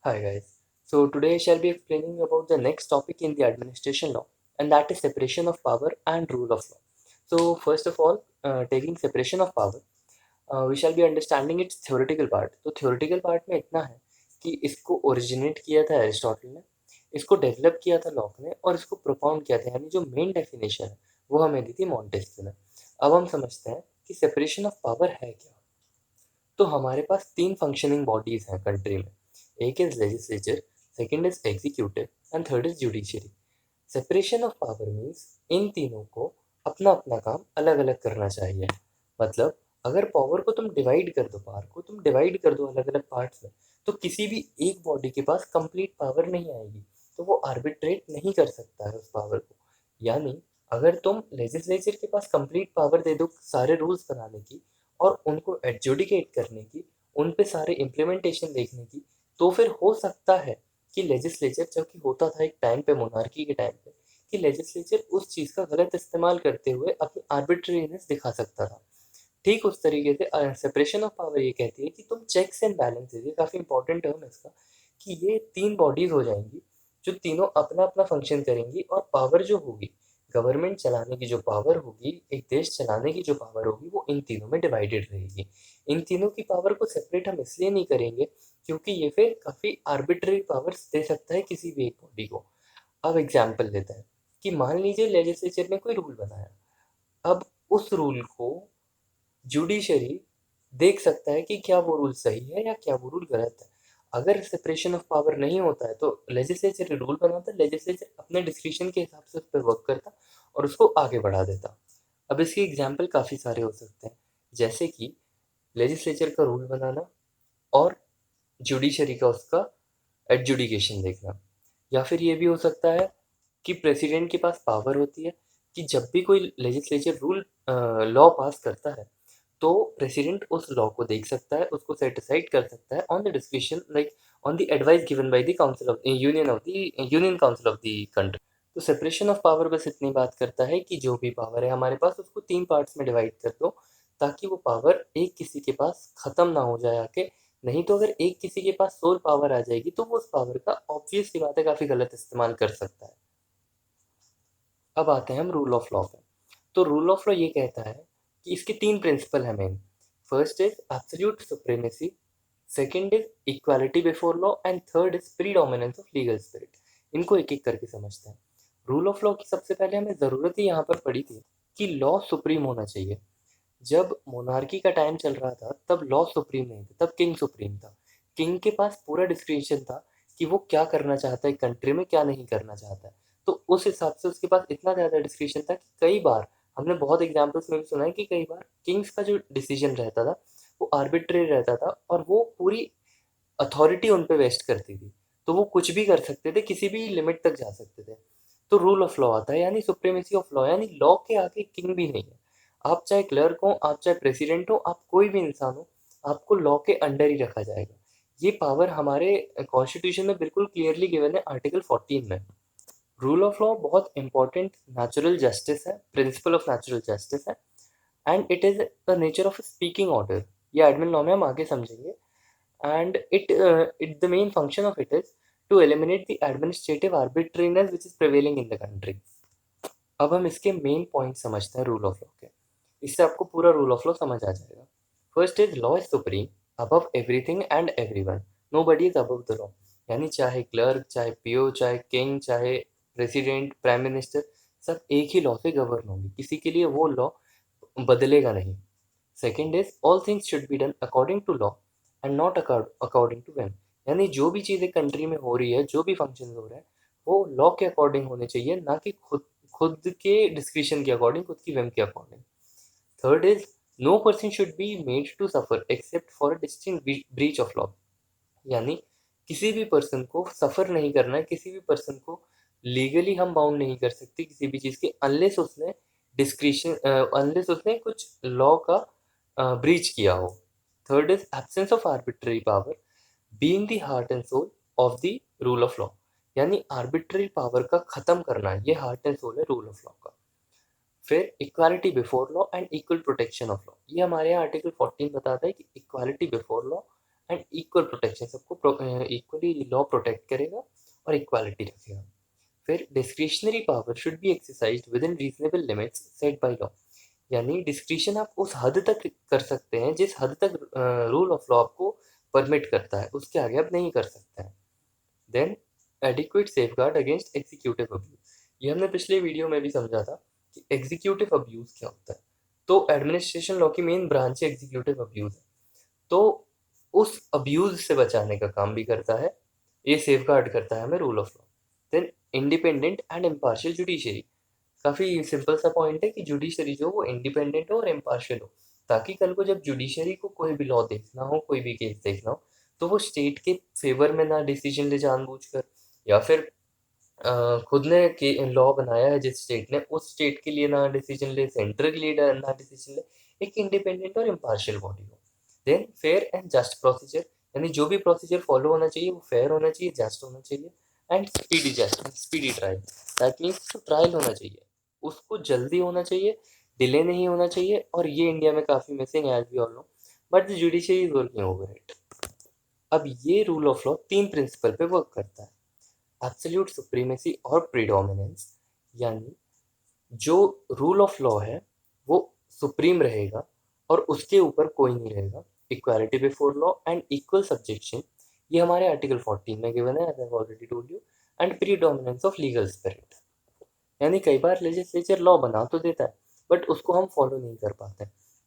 Hi guys. So today I shall be explaining about the next topic in the administration law, and that is separation of power and rule of law. So first of all, taking separation of power, we shall be understanding its theoretical part. तो theoretical part में इतना है कि इसको originate किया था Aristotle ने, इसको डेवलप किया था लॉक ने और इसको प्रोपाउंड किया था, यानी जो मेन डेफिनेशन है वो हमें दी थी मॉन्टेस्क्यू ने। अब हम समझते हैं कि सेपरेशन ऑफ पावर है क्या। तो हमारे पास तीन फंक्शनिंग बॉडीज हैं कंट्री में। एक is legislature, second is executive and third is judiciary. Separation of power means in तीनों को अपना अपना काम अलग अलग करना चाहिए। मतलब अगर पावर को तुम डिवाइड कर दो, पावर को तुम डिवाइड कर दो अलग अलग पार्ट्स में, तो किसी भी एक बॉडी के पास कंप्लीट पावर नहीं आएगी, तो वो आर्बिट्रेट नहीं कर सकता है उस पावर को। यानी अगर तुम लेजिस्लेचर के पास कंप्लीट पावर दे दो सारे रूल्स बनाने की और उनको एडजुडिकेट करने की, उन पे सारे इम्प्लीमेंटेशन देखने की, तो फिर हो सकता है कि लेजिस्लेचर, जबकि होता था एक टाइम पे मोनार्की के टाइम पे, कि लेजिस्लेचर उस चीज़ का गलत इस्तेमाल करते हुए अपनी आर्बिट्रेरीनेस दिखा सकता था। ठीक उस तरीके से सेपरेशन ऑफ पावर ये कहती है कि तुम चेक्स एंड बैलेंसेज, ये काफ़ी इंपॉर्टेंट टर्म है इसका, कि ये तीन बॉडीज हो जाएंगी जो तीनों अपना अपना फंक्शन करेंगी, और पावर जो होगी, गवर्नमेंट चलाने की जो पावर होगी, एक देश चलाने की जो पावर होगी, वो इन तीनों में डिवाइडेड रहेगी। इन तीनों की पावर को सेपरेट हम इसलिए नहीं करेंगे क्योंकि ये फिर काफ़ी आर्बिट्ररी पावर्स दे सकता है किसी भी एक बॉडी को। अब एग्जाम्पल लेते हैं कि मान लीजिए लेजिस्लेचर ने कोई रूल बनाया। अब उस रूल को जुडिशरी देख सकता है कि क्या वो रूल सही है या क्या वो रूल गलत है। अगर सेपरेशन ऑफ पावर नहीं होता है तो लेजिस्लेचर रूल बनाता, लेजिस्लेचर अपने डिस्क्रिप्शन के हिसाब से उस पर वर्क करता और उसको आगे बढ़ा देता। अब इसके एग्जाम्पल काफ़ी सारे हो सकते हैं, जैसे कि लेजिस्लेचर का रूल बनाना और जुडिशरी का उसका एडजुडिकेशन देखना। या फिर ये भी हो सकता है कि प्रेसिडेंट के पास पावर होती है कि जब भी कोई लेजिस्लेचर रूल लॉ पास करता है, तो प्रेसिडेंट उस लॉ को देख सकता है, उसको सेट असाइड कर सकता है on the discussion, like on the advice given by the council of union council of the country. तो सेपरेशन ऑफ पावर बस इतनी बात करता है कि जो भी पावर है हमारे पास, उसको तीन पार्ट्स में डिवाइड कर दो, ताकि वो पावर एक किसी के पास खत्म ना हो जाए आके। नहीं तो अगर एक किसी के पास सोल पावर आ जाएगी तो वो उस पावर का ऑब्वियस सी बात है काफ़ी गलत इस्तेमाल कर सकता है। अब आते हैं हम रूल ऑफ लॉ पे। तो रूल ऑफ लॉ ये कहता है कि इसके तीन प्रिंसिपल हैं main. First is absolute supremacy, second is equality before law and third is predominance of legal spirit. इनको एक एक करके समझते हैं। रूल ऑफ लॉ की सबसे पहले हमें ज़रूरत ही यहाँ पर पड़ी थी कि लॉ सुप्रीम होना चाहिए। जब मोनार्की का टाइम चल रहा था तब लॉ सुप्रीम नहीं था, तब किंग सुप्रीम था। किंग के पास पूरा डिस्क्रिप्शन था कि वो क्या करना चाहता है कंट्री में, क्या नहीं करना चाहता है। तो उस हिसाब से उसके पास इतना ज़्यादा डिस्क्रिप्शन था कि कई बार हमने बहुत एग्जाम्पल्स में भी सुना है कि कई बार किंग्स का जो डिसीजन रहता था वो आर्बिट्रेरी रहता था और वो पूरी अथॉरिटी उन पे वेस्ट करती थी। तो वो कुछ भी कर सकते थे, किसी भी लिमिट तक जा सकते थे। तो रूल ऑफ लॉ आता है, यानी सुप्रीमेसी ऑफ लॉ, यानी लॉ के आगे किंग भी नहीं है। आप चाहे क्लर्क हो, आप चाहे प्रेसिडेंट हो, आप कोई भी इंसान हो, आपको लॉ के अंडर ही रखा जाएगा। ये पावर हमारे कॉन्स्टिट्यूशन में बिल्कुल क्लियरली गिवन है आर्टिकल 14 में। रूल ऑफ लॉ बहुत इंपॉर्टेंट नेचुरल जस्टिस है, प्रिंसिपल ऑफ नेचुरल जस्टिस है, and it is the nature of speaking order. ये एडमिन लॉ में हम आगे समझेंगे। And it the main function of it is to eliminate the administrative arbitrariness which is prevailing in the country. अब हम इसके main point समझते हैं रूल ऑफ लॉ के। इससे आपको पूरा रूल ऑफ लॉ समझ आ जाएगा। First is law is supreme above everything and everyone, nobody is above the law. यानी चाहे क्लर्क, चाहे पीओ, चाहे किंग, चाहे प्रेसिडेंट, प्राइम मिनिस्टर, सब एक ही लॉ से गवर्न होंगे, किसी के लिए वो लॉ बदलेगा नहीं। Second is all things should be done according to law and not according to whim. यानी जो भी चीज़ें कंट्री में हो रही है, जो भी फंक्शन हो रहे हैं, वो लॉ के अकॉर्डिंग होने चाहिए, ना कि खुद खुद के डिस्क्रिप्शन के अकॉर्डिंग, खुद की whim के according. Third is no person should be made to suffer except for a distinct breach of law. यानी किसी भी पर्सन को सफ़र नहीं करना है, किसी भी पर्सन को लीगली हम बाउंड नहीं कर सकते किसी भी चीज़ के, अनलेस उसने डिस्क्रिशन अनलेस उसने कुछ लॉ का ब्रीच किया हो। Third is absence of arbitrary power being the heart and soul of the rule of law. यानी आर्बिट्ररी पावर का ख़त्म करना, ये हार्ट एंड सोल है रूल ऑफ लॉ का। फिर equality before law and equal protection of law. ये हमारे यहाँ आर्टिकल 14 बताता है कि equality before law and equal protection, सबको इक्वली लॉ प्रोटेक्ट करेगा और इक्वालिटी रखेगा। फिर discretionary power should be exercised with in reasonable limits set by law, यानी डिस्क्रिशन आप उस हद तक कर सकते हैं जिस हद तक रूल ऑफ लॉ आपको परमिट करता है, उसके आगे आप नहीं कर सकते हैं। Then adequate safeguard against executive abuse, ये हमने पिछले वीडियो में भी समझा था कि एग्जीक्यूटिव अब्यूज क्या होता है। तो एडमिनिस्ट्रेशन लॉ की मेन ब्रांच एग्जीक्यूटिव अब्यूज है, तो उस अब्यूज से बचाने का काम भी करता है, ये सेफगार्ड करता है हमें rule of law. Then independent and impartial judiciary, काफ़ी सिंपल सा पॉइंट है कि जुडिशरी जो वो इंडिपेंडेंट हो और इम्पार्शियल हो, ताकि कल को जब जुडिशरी को कोई भी लॉ देखना हो, कोई भी केस देखना हो, तो वो स्टेट के फेवर में ना डिसीजन ले जानबूझकर, या फिर खुद ने के लॉ बनाया है जिस स्टेट ने, उस स्टेट के लिए ना डिसीजन ले, सेंटर के लिए ना डिसीजन ले, एक इंडिपेंडेंट और इम्पार्शियल बॉडी हो। Then fair and just procedure, यानी जो भी प्रोसीजर फॉलो होना चाहिए वो फेयर होना चाहिए, जस्ट होना चाहिए। And speedy just, speedy trial, that means जो ट्रायल होना चाहिए उसको जल्दी होना चाहिए, डिले नहीं होना चाहिए, और ये इंडिया में काफ़ी मिसिंग है as we all know, but the judiciary is working over it. अब ये रूल ऑफ लॉ 3 प्रिंसिपल पे वर्क करता है, एब्सोल्यूट सुप्रीमेसी और प्रीडोमिनेंस, यानी जो रूल ऑफ लॉ है वो सुप्रीम रहेगा और उसके ऊपर कोई नहीं रहेगा, equality before law and equal subjection, ये हमारे आर्टिकल 14 में गिवन है, as I have already told you. And predominance of legal spirit, यानी कई बार लेजिस्लेचर लॉ बना तो देता है बट उसको हम फॉलो नहीं कर पाते,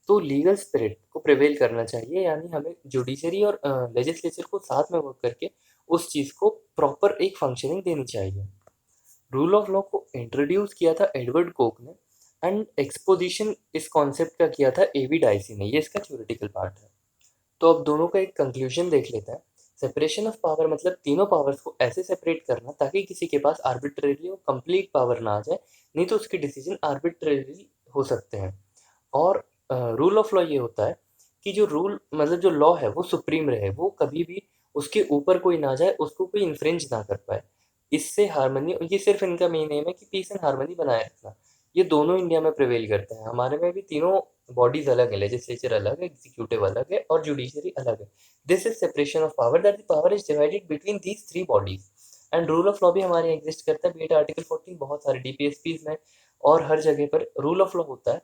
तो लीगल स्पिरिट को प्रिवेल करना चाहिए, यानी हमें जुडिशरी और लेजिस्लेचर को साथ में वर्क करके उस चीज़ को प्रॉपर एक फंक्शनिंग देनी चाहिए। रूल ऑफ लॉ को इंट्रोड्यूस किया था एडवर्ड कोक ने, एंड एक्सपोजिशन इस कॉन्सेप्ट का किया था एवी डाइसी ने, ये इसका थ्योरेटिकल पार्ट है। तो अब दोनों का एक कंक्लूजन देख लेते हैं। सेपरेशन ऑफ पावर मतलब तीनों पावर्स को ऐसे सेपरेट करना ताकि किसी के पास आर्बिट्रेरी और कंप्लीट पावर ना आ जाए, नहीं तो उसके डिसीजन आर्बिट्रेरी हो सकते हैं। और रूल ऑफ लॉ ये होता है कि जो रूल मतलब जो लॉ है वो सुप्रीम रहे, वो कभी भी उसके ऊपर कोई ना जाए, उसको कोई इन्फ्रिंज ना कर पाए। इससे हारमोनी, ये सिर्फ इनका मेन एम है कि पीस एंड हारमोनी बनाए रखना, ये दोनों इंडिया में प्रिवेल करते हैं। हमारे में भी तीनों बॉडीज अलग है, लेजिस्लेचर अलग है, एग्जीक्यूटिव अलग है और जुडिशरी अलग है। This is separation of power, that the power is divided between these 3 bodies. And rule of law भी हमारे एग्जिस्ट करता है, बी इट आर्टिकल 14, बहुत सारे डीपीएसपीज में और हर जगह पर रूल ऑफ लॉ होता है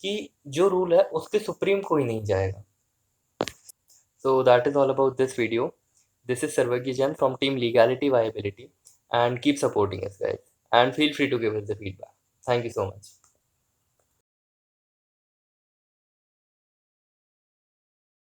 कि जो रूल है उसके सुप्रीम कोई नहीं जाएगा। So that is all about this video. This is Sarvagya Jain from Team Legality Viability, and keep supporting us, guys. And feel free to give us the feedback. Thank you so much.